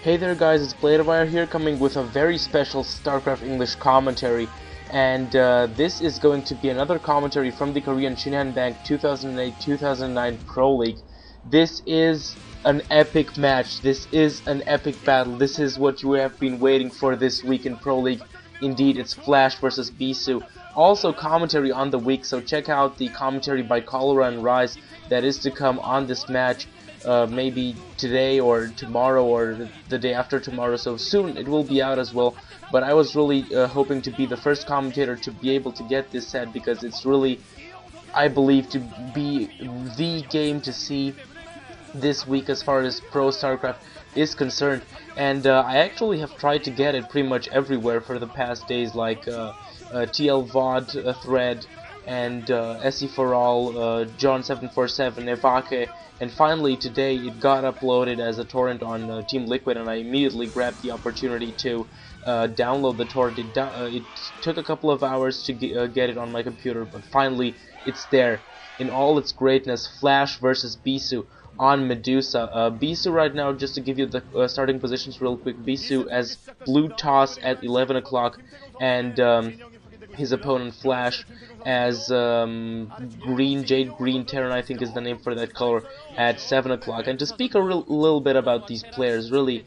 Hey there guys, it's Bladewire here coming with a very special StarCraft English commentary, and this is going to be another commentary from the Korean Shinhan Bank 2008-2009 Pro League. This is an epic match, this is an epic battle, this is what you have been waiting for this week in Pro League. Indeed, it's Flash versus Bisu. Also commentary on the week, so check out the commentary by Cholera and Rise that is to come on this match. Maybe today or tomorrow or the day after tomorrow, so soon it will be out as well. But I was really hoping to be the first commentator to be able to get this set, because it's really, I believe, to be the game to see this week as far as Pro StarCraft is concerned. And I actually have tried to get it pretty much everywhere for the past days, like TL VOD thread, and SE for All, John747, Evake, and finally today it got uploaded as a torrent on Team Liquid, and I immediately grabbed the opportunity to download the torrent. It took a couple of hours to get it on my computer, but finally it's there in all its greatness. Flash versus Bisu on Medusa. Bisu right now, just to give you the starting positions real quick, Bisu as blue toss at 11 o'clock, and his opponent Flash as green, jade green Terran, I think is the name for that color, at 7 o'clock. And to speak a little bit about these players, really,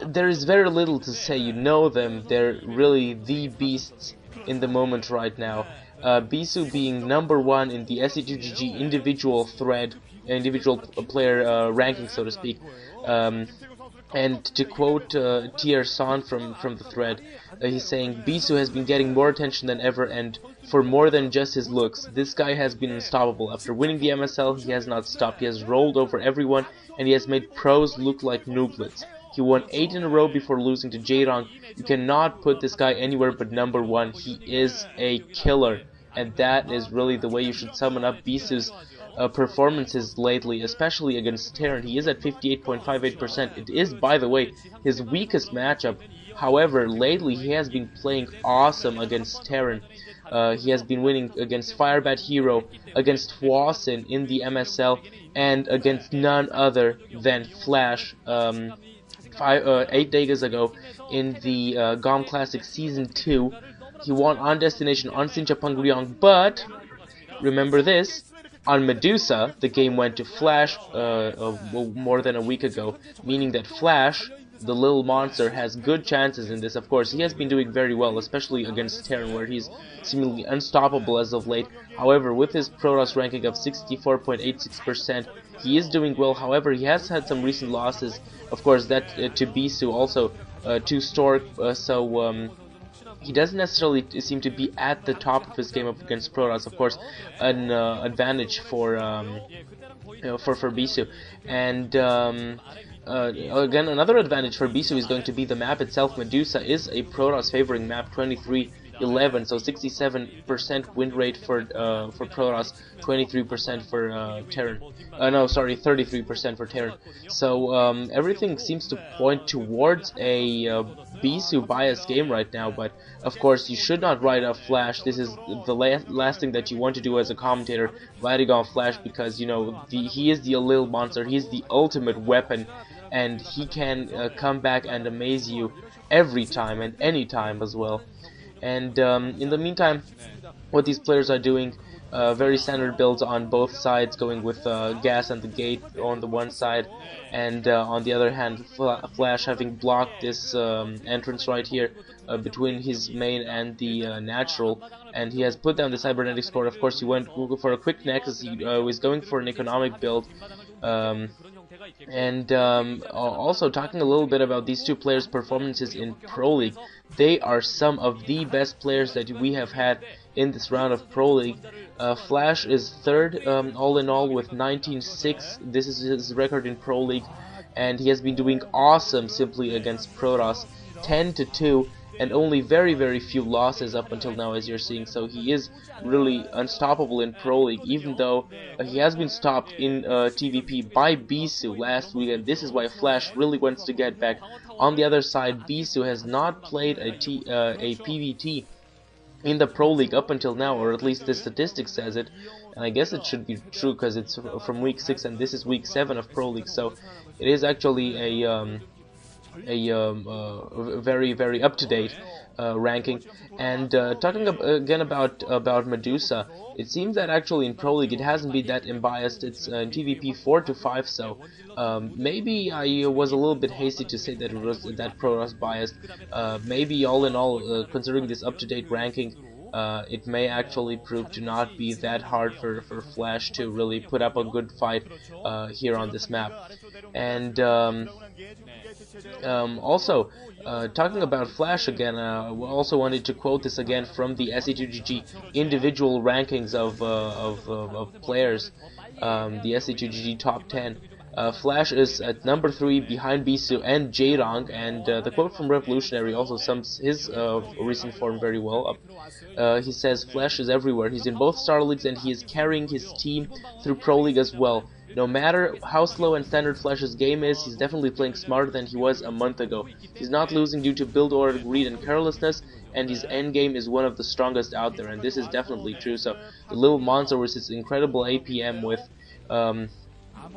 there is very little to say. You know them, they're really the beasts in the moment right now. Bisu being #1 in the SE2GG individual thread, individual player ranking, so to speak. And to quote Tier Son from the thread, he's saying, Bisu has been getting more attention than ever, and for more than just his looks. This guy has been unstoppable. After winning the MSL, he has not stopped. He has rolled over everyone, and he has made pros look like nooblets. He won 8 in a row before losing to jade. You cannot put this guy anywhere but #1. He is a killer, and that is really the way you should summon up Bisu's performances lately, especially against Terran. He is at 58.58%. It is, by the way, his weakest matchup. However, lately he has been playing awesome against Terran. He has been winning against Firebat Hero, against Hwasin in the MSL, and against none other than Flash 8 days ago in the GOM Classic Season 2. He won on Destination on Sinchapangryong, but remember this, on Medusa, the game went to Flash more than a week ago, meaning that Flash, the little monster, has good chances in this. Of course, he has been doing very well, especially against Terran, where he's seemingly unstoppable as of late. However, with his Protoss ranking of 64.86%, he is doing well. However, he has had some recent losses, of course, that to Bisu, also to Stork, he doesn't necessarily seem to be at the top of his game up against Protoss. Of course, an advantage for Bisu, and again, another advantage for Bisu is going to be the map itself. Medusa is a Protoss favoring map, 23-11, so 67% win rate for Protoss, 23% for Terran. No, sorry, 33% for Terran. So everything seems to point towards a Bisu biased game right now. But of course, you should not write off Flash. This is the last thing that you want to do as a commentator, writing off Flash, because you know he is the little monster. He's the ultimate weapon, and he can come back and amaze you every time and any time as well. And in the meantime, what these players are doing, very standard builds on both sides, going with Gas and the Gate on the one side, and on the other hand, Flash having blocked this entrance right here between his main and the natural, and he has put down the cybernetic score. Of course, he went for a quick nexus. He was going for an economic build. And also talking a little bit about these two players' performances in Pro League, they are some of the best players that we have had in this round of Pro League. Flash is third all in all with 19-6. This is his record in Pro League, and he has been doing awesome simply against Protoss, 10-2. And only very few losses up until now, as you're seeing. So he is really unstoppable in Pro League, even though he has been stopped in TVP by Bisu last week, and this is why Flash really wants to get back. On the other side, Bisu has not played a PVT in the Pro League up until now, or at least the statistics says it, and I guess it should be true because it's from week 6 and this is week 7 of Pro League, so it is actually very up-to-date ranking. And talking again about Medusa, it seems that actually in Pro League it hasn't been that unbiased. It's in PvP 4 to 5, so maybe I was a little bit hasty to say that it was that Protoss biased. Maybe all in all, considering this up-to-date ranking, it may actually prove to not be that hard for Flash to really put up a good fight here on this map. And also, talking about Flash again, we also wanted to quote this again from the SE2GG individual rankings of players, the SE2GG top 10. Flash is at number 3 behind Bisu and jade, and the quote from Revolutionary also sums his recent form very well up. He says, "Flash is everywhere. He's in both Star Leagues and he is carrying his team through Pro League as well. No matter how slow and standard Flash's game is, he's definitely playing smarter than he was a month ago. He's not losing due to build order, greed, and carelessness, and his endgame is one of the strongest out there," and this is definitely true. So the little monster with his incredible APM, with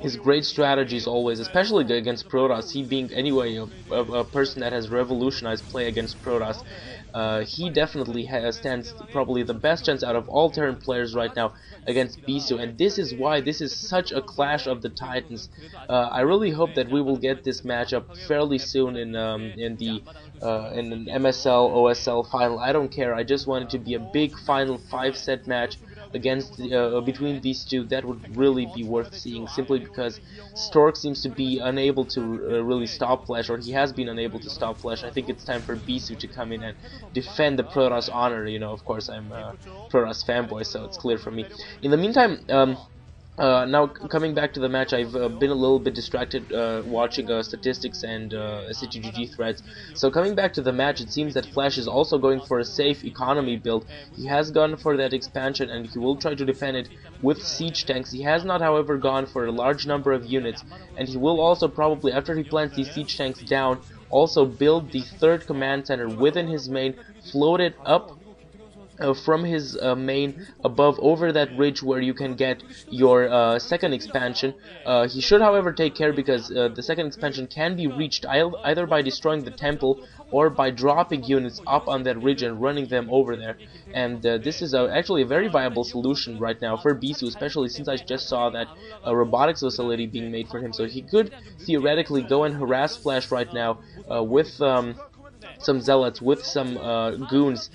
his great strategies always, especially against Protoss, he being anyway a person that has revolutionized play against Protoss, he definitely stands probably the best chance out of all Terran players right now against Bisu, and this is why this is such a clash of the titans. I really hope that we will get this matchup fairly soon in an MSL OSL final. I don't care. I just want it to be a big final 5-set match against between these two. That would really be worth seeing, simply because Stork seems to be unable to really stop Flash, or he has been unable to stop Flash. I think it's time for Bisu to come in and defend the Protoss honor. You know, of course, I'm a Protoss fanboy, so it's clear for me. In the meantime, now coming back to the match, I've been a little bit distracted watching statistics and SE2GG threads. So coming back to the match, it seems that Flash is also going for a safe economy build. He has gone for that expansion and he will try to defend it with siege tanks. He has not, however, gone for a large number of units, and he will also probably, after he plants these siege tanks down, also build the 3rd command center within his main, float it up from his main above over that ridge where you can get your 2nd expansion. He should, however, take care, because the 2nd expansion can be reached either by destroying the temple or by dropping units up on that ridge and running them over there. And this is actually a very viable solution right now for Bisu, especially since I just saw that robotics facility being made for him. So he could theoretically go and harass Flash right now with some zealots, with some goons,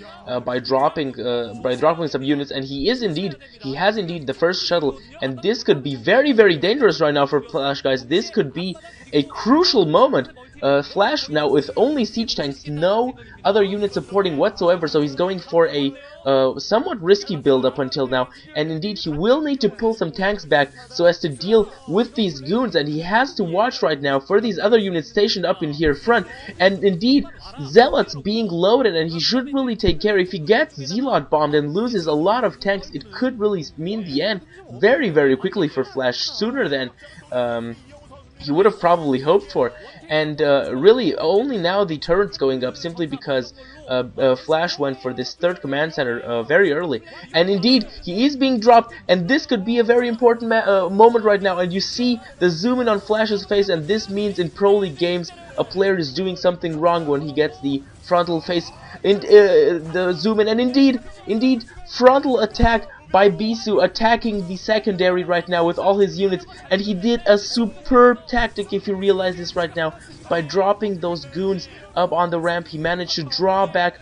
by dropping some units, and he has indeed the 1st shuttle, and this could be very dangerous right now for Flash, guys. This could be a crucial moment. Flash now with only siege tanks, no other unit supporting whatsoever, so he's going for a somewhat risky build up until now, and indeed he will need to pull some tanks back so as to deal with these goons, and he has to watch right now for these other units stationed up in here front, and indeed zealots being loaded, and he should really take care. If he gets zealot bombed and loses a lot of tanks, it could really mean the end very quickly for Flash, sooner than he would have probably hoped for. And really only now the turret's going up, simply because Flash went for this 3rd command center very early, and indeed he is being dropped, and this could be a very important moment right now. And you see the zoom in on Flash's face, and this means in Pro League games a player is doing something wrong when he gets the frontal face in the zoom in, and indeed frontal attack by Bisu, attacking the secondary right now with all his units, and he did a superb tactic, if you realize this right now. By dropping those goons up on the ramp, he managed to draw back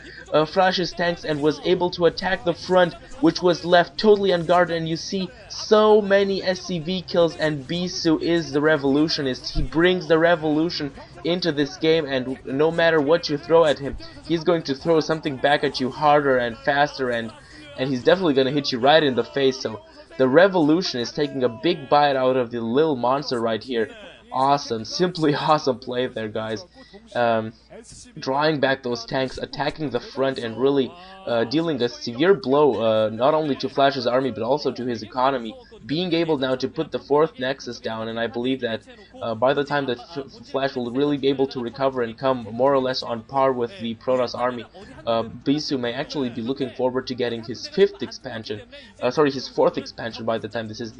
Flash's tanks and was able to attack the front, which was left totally unguarded. And you see so many SCV kills, and Bisu is the revolutionist. He brings the revolution into this game, and no matter what you throw at him, he's going to throw something back at you harder and faster, and he's definitely going to hit you right in the face. So the revolution is taking a big bite out of the little monster right here. Awesome, simply awesome play there, guys. Drawing back those tanks, attacking the front, and really dealing a severe blow not only to Flash's army but also to his economy, being able now to put the 4th Nexus down. And I believe that by the time that Flash will really be able to recover and come more or less on par with the Protoss army, Bisu may actually be looking forward to getting his 5th expansion, his 4th expansion by the time this is the